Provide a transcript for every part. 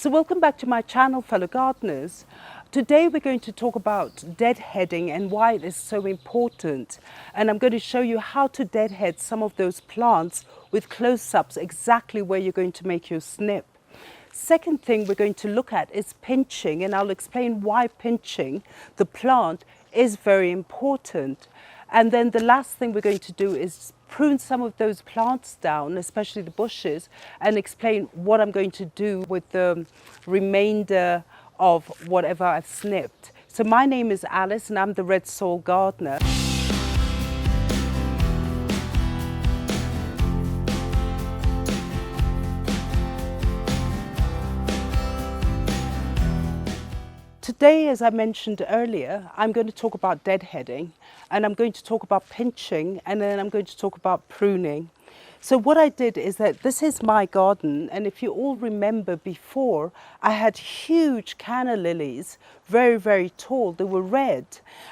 So welcome back to my channel, fellow gardeners. Today we're going to talk about deadheading and why it is so important. And I'm going to show you how to deadhead some of those plants with close-ups, exactly where you're going to make your snip. Second thing we're going to look at is pinching, and I'll explain why pinching the plant is very important. And then the last thing we're going to do is prune some of those plants down, especially the bushes, and explain what I'm going to do with the remainder of whatever I've snipped. So my name is Alice and I'm the Red Soil Gardener. Today, as I mentioned earlier, I'm going to talk about deadheading, and I'm going to talk about pinching, and then I'm going to talk about pruning. So what I did is that this is my garden, and if you all remember before, I had huge canna lilies, very, very tall. They were red.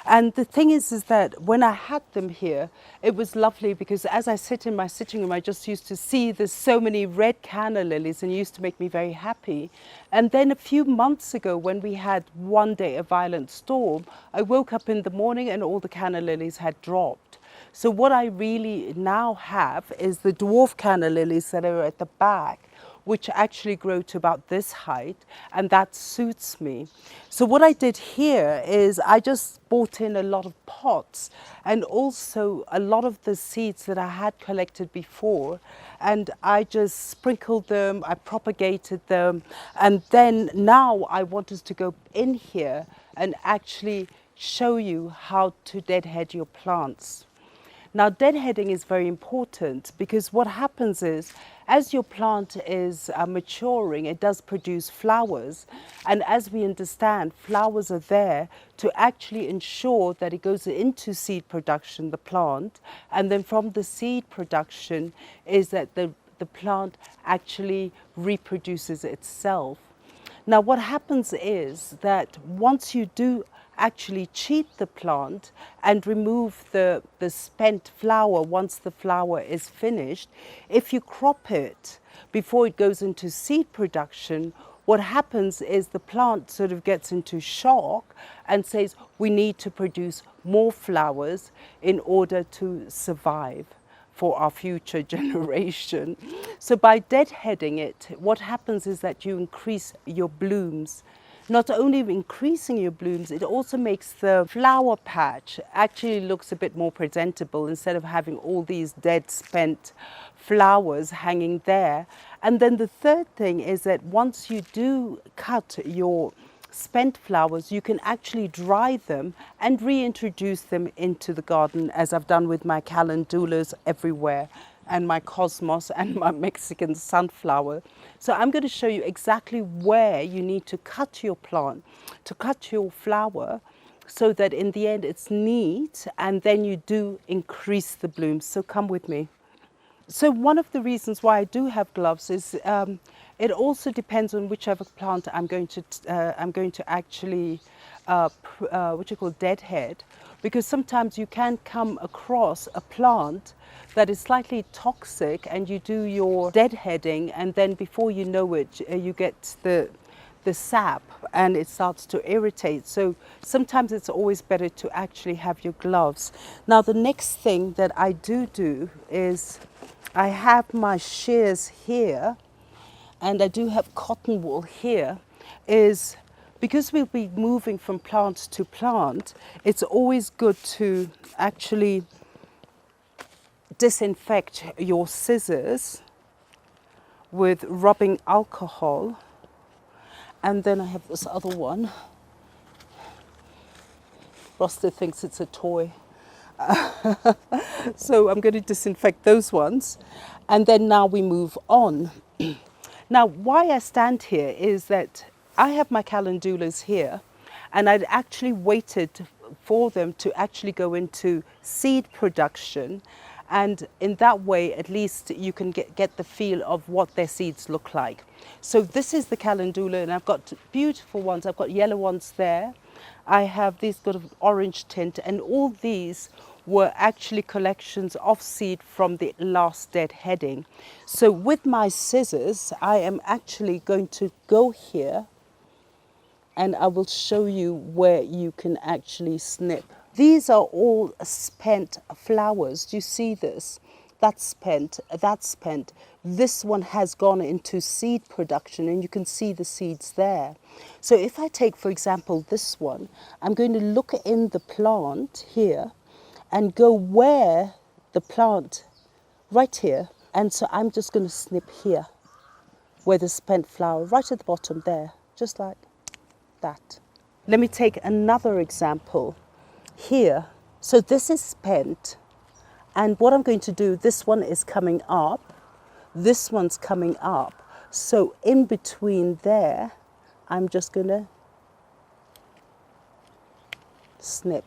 And the thing is that when I had them here, it was lovely because as I sit in my sitting room, I just used to see there's so many red canna lilies, and it used to make me very happy. And then a few months ago, when we had one day a violent storm, I woke up in the morning and all the canna lilies had dropped. So what I really now have is the dwarf canna lilies that are at the back, which actually grow to about this height, and that suits me. So what I did here is I just bought in a lot of pots and also a lot of the seeds that I had collected before, and I just sprinkled them, I propagated them, and then now I wanted to go in here and actually show you how to deadhead your plants. Now, deadheading is very important because what happens is, as your plant is maturing, it does produce flowers. And as we understand, flowers are there to actually ensure that it goes into seed production, the plant. And then from the seed production is that the plant actually reproduces itself. Now, what happens is that once you do actually cheat the plant and remove the spent flower once the flower is finished, if you crop it before it goes into seed production, what happens is the plant sort of gets into shock and says, we need to produce more flowers in order to survive for our future generation. So by deadheading it, what happens is that you increase your blooms. Not only increasing your blooms, it also makes the flower patch actually looks a bit more presentable instead of having all these dead spent flowers hanging there. And then the third thing is that once you do cut your spent flowers, you can actually dry them and reintroduce them into the garden, as I've done with my calendulas everywhere, and my cosmos and my Mexican sunflower. So I'm going to show you exactly where you need to cut your plant, to cut your flower, so that in the end it's neat, and then you do increase the blooms. So come with me. So one of the reasons why I do have gloves is it also depends on whichever plant I'm going to actually deadhead, because sometimes you can come across a plant that is slightly toxic and you do your deadheading, and then before you know it, you get the sap and it starts to irritate. So sometimes it's always better to actually have your gloves. Now the next thing that I do is I have my shears here, and I do have cotton wool here, is because we'll be moving from plant to plant, it's always good to actually disinfect your scissors with rubbing alcohol. And then I have this other one. Roster thinks it's a toy. So I'm going to disinfect those ones. And then now we move on. Now, why I stand here is that I have my calendulas here, and I'd actually waited for them to actually go into seed production. And in that way, at least you can get the feel of what their seeds look like. So this is the calendula, and I've got beautiful ones. I've got yellow ones there. I have these got an orange tint, and all these were actually collections of seed from the last deadheading. So with my scissors, I am actually going to go here and I will show you where you can actually snip. These are all spent flowers. Do you see this? That's spent, that's spent. This one has gone into seed production and you can see the seeds there. So if I take, for example, this one, I'm going to look in the plant here and go where the plant, right here. And so I'm just going to snip here, where the spent flower, right at the bottom there, just like that. Let me take another example here. So this is spent, and what I'm going to do, this one is coming up, this one's coming up. So in between there, I'm just going to snip.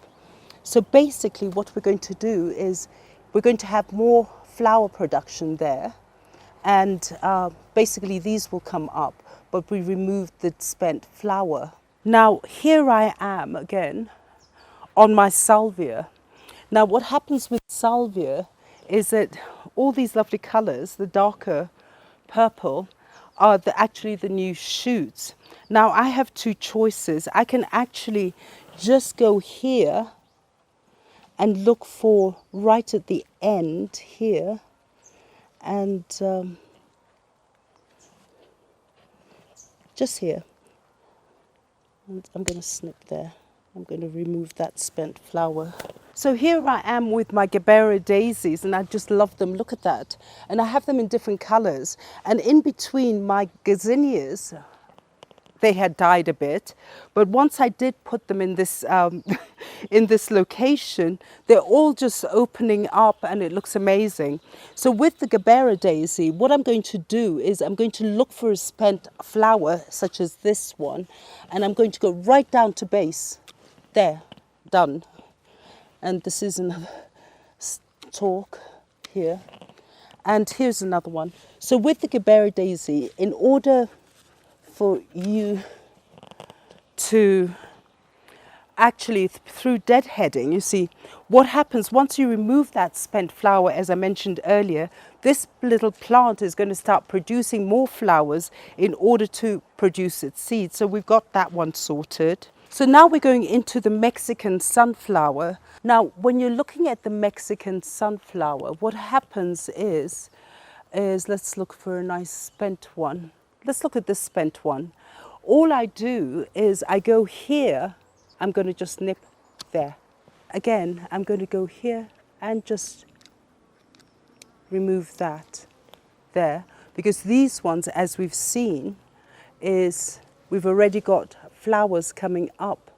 So basically what we're going to do is we're going to have more flower production there, and basically these will come up, but we removed the spent flower. Now here I am again on my salvia. Now what happens with salvia is that all these lovely colours, the darker purple, are actually the new shoots. Now I have two choices. I can actually just go here and look for right at the end here, and just here. And I'm going to snip there. I'm going to remove that spent flower. So here I am with my Gabera daisies, and I just love them. Look at that. And I have them in different colours. And in between my gazinias, they had died a bit, but once I did put them in this in this location, they're all just opening up and it looks amazing. So with the Gabera daisy, what I'm going to do is I'm going to look for a spent flower such as this one, and I'm going to go right down to base. There, done. And this is another stalk here, and here's another one. So with the Gabera daisy, in order for you to actually, through deadheading, you see, what happens once you remove that spent flower, as I mentioned earlier, this little plant is going to start producing more flowers in order to produce its seeds. So we've got that one sorted. So now we're going into the Mexican sunflower. Now, when you're looking at the Mexican sunflower, what happens is let's look for a nice spent one. Let's look at this spent one. All I do is I go here, I'm going to just nip there. Again, I'm going to go here and just remove that there, because these ones, as we've seen, is we've already got flowers coming up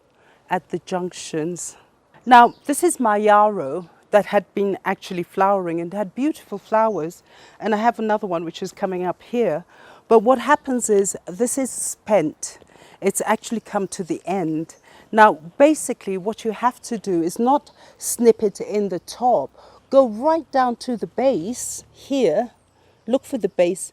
at the junctions. Now, this is my yarrow that had been actually flowering and had beautiful flowers, and I have another one which is coming up here. But what happens is this is spent. It's actually come to the end. Now, basically what you have to do is not snip it in the top. Go right down to the base here, look for the base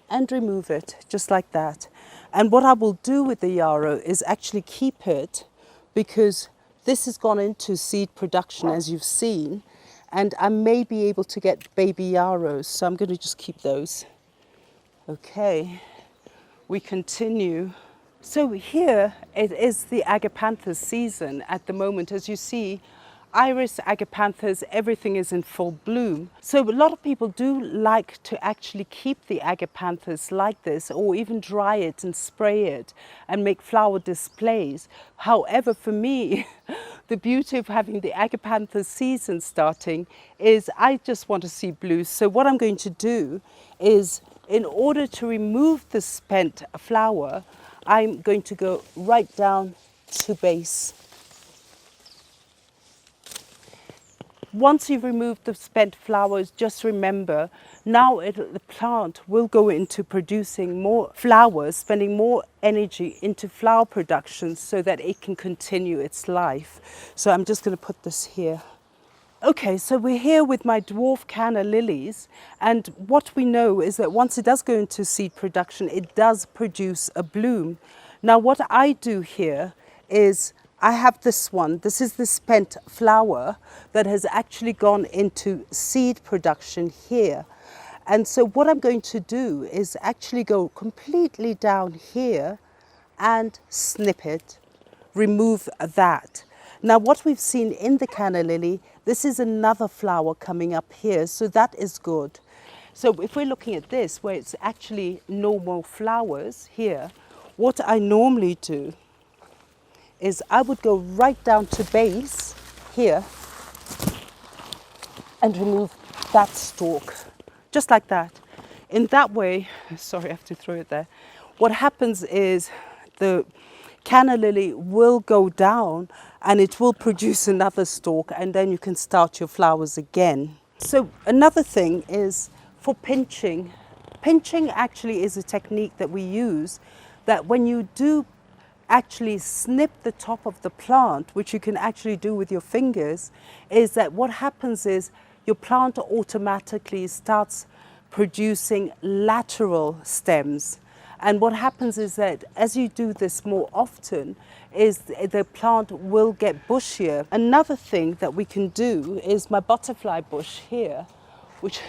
and remove it just like that. And what I will do with the yarrow is actually keep it, because this has gone into seed production, as you've seen, and I may be able to get baby yarrows, so I'm going to just keep those. Okay, we continue. So here it is the agapanthus season at the moment. As you see, iris, agapanthus, everything is in full bloom. So a lot of people do like to actually keep the agapanthus like this, or even dry it and spray it and make flower displays. However, for me, the beauty of having the agapanthus season starting is I just want to see blue. So what I'm going to do is, in order to remove the spent flower, I'm going to go right down to base. Once you've removed the spent flowers, just remember, now the plant will go into producing more flowers, spending more energy into flower production so that it can continue its life. So I'm just going to put this here. Okay, so we're here with my dwarf canna lilies, and what we know is that once it does go into seed production, it does produce a bloom. Now what I do here is I have this one. This is the spent flower that has actually gone into seed production here. And so what I'm going to do is actually go completely down here and snip it, remove that. Now what we've seen in the canna lily, this is another flower coming up here, so that is good. So if we're looking at this, where it's actually normal flowers here, what I normally do is I would go right down to base here and remove that stalk, just like that. In that way, sorry, I have to throw it there. What happens is the canna lily will go down and it will produce another stalk, and then you can start your flowers again. So another thing is for pinching. Pinching actually is a technique that we use, that when you do actually snip the top of the plant, which you can actually do with your fingers, is that what happens is your plant automatically starts producing lateral stems. And what happens is that as you do this more often, is the plant will get bushier. Another thing that we can do is my butterfly bush here, which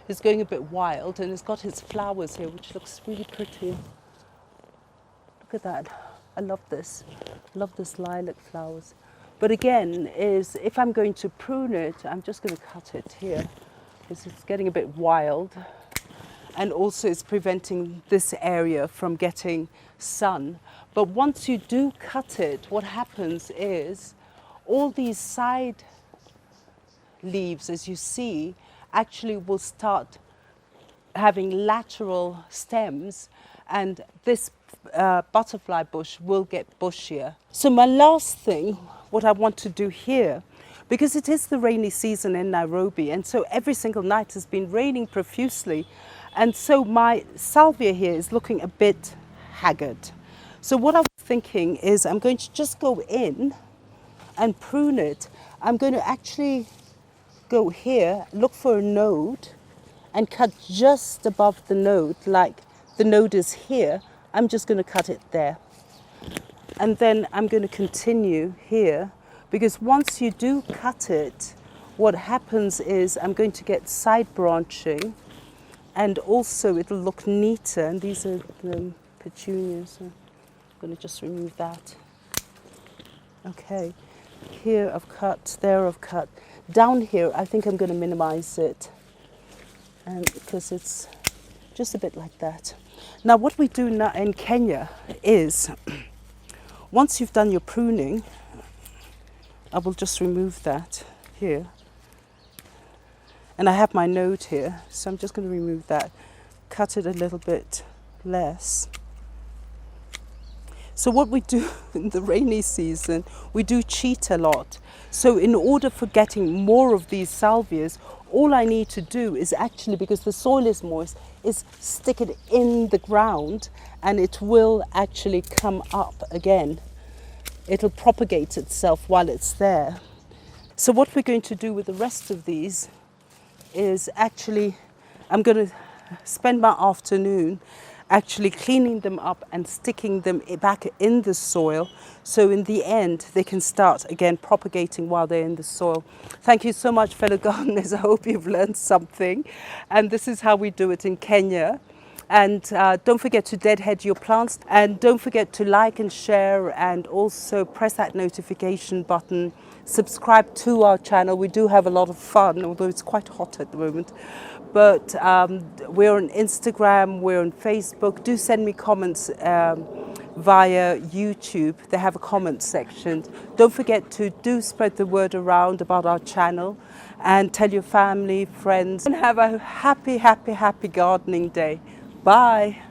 is going a bit wild, and it's got its flowers here, which looks really pretty. Look at that. I love this. I love this lilac flowers. But again, is if I'm going to prune it, I'm just going to cut it here because it's getting a bit wild. And also it's preventing this area from getting sun. But once you do cut it, what happens is all these side leaves, as you see, actually will start having lateral stems, and this butterfly bush will get bushier. So my last thing, what I want to do here, because it is the rainy season in Nairobi, and so every single night has been raining profusely, and so my salvia here is looking a bit haggard. So what I was thinking is I'm going to just go in and prune it. I'm going to actually go here, look for a node, and cut just above the node, like the node is here. I'm just going to cut it there. And then I'm going to continue here, because once you do cut it, what happens is I'm going to get side branching, and also it'll look neater. And these are the petunias. So I'm going to just remove that. Okay, here I've cut, there I've cut. Down here, I think I'm going to minimize it, and because it's just a bit like that. Now what we do now in Kenya is, once you've done your pruning, I will just remove that here. And I have my node here, so I'm just going to remove that, cut it a little bit less. So what we do in the rainy season, we do cheat a lot. So in order for getting more of these salvias, all I need to do is actually, because the soil is moist, is stick it in the ground, and it will actually come up again. It'll propagate itself while it's there. So what we're going to do with the rest of these is actually, I'm going to spend my afternoon actually cleaning them up and sticking them back in the soil, so in the end they can start again propagating while they're in the soil. Thank you so much, fellow gardeners. I hope you've learned something, and this is how we do it in Kenya. And don't forget to deadhead your plants, and don't forget to like and share, and also press that notification button. Subscribe to our channel. We do have a lot of fun, although it's quite hot at the moment. But we're on Instagram, we're on Facebook. Do send me comments via YouTube. They have a comment section. Don't forget to do spread the word around about our channel, and tell your family, friends, and have a happy, happy, happy gardening day. Bye.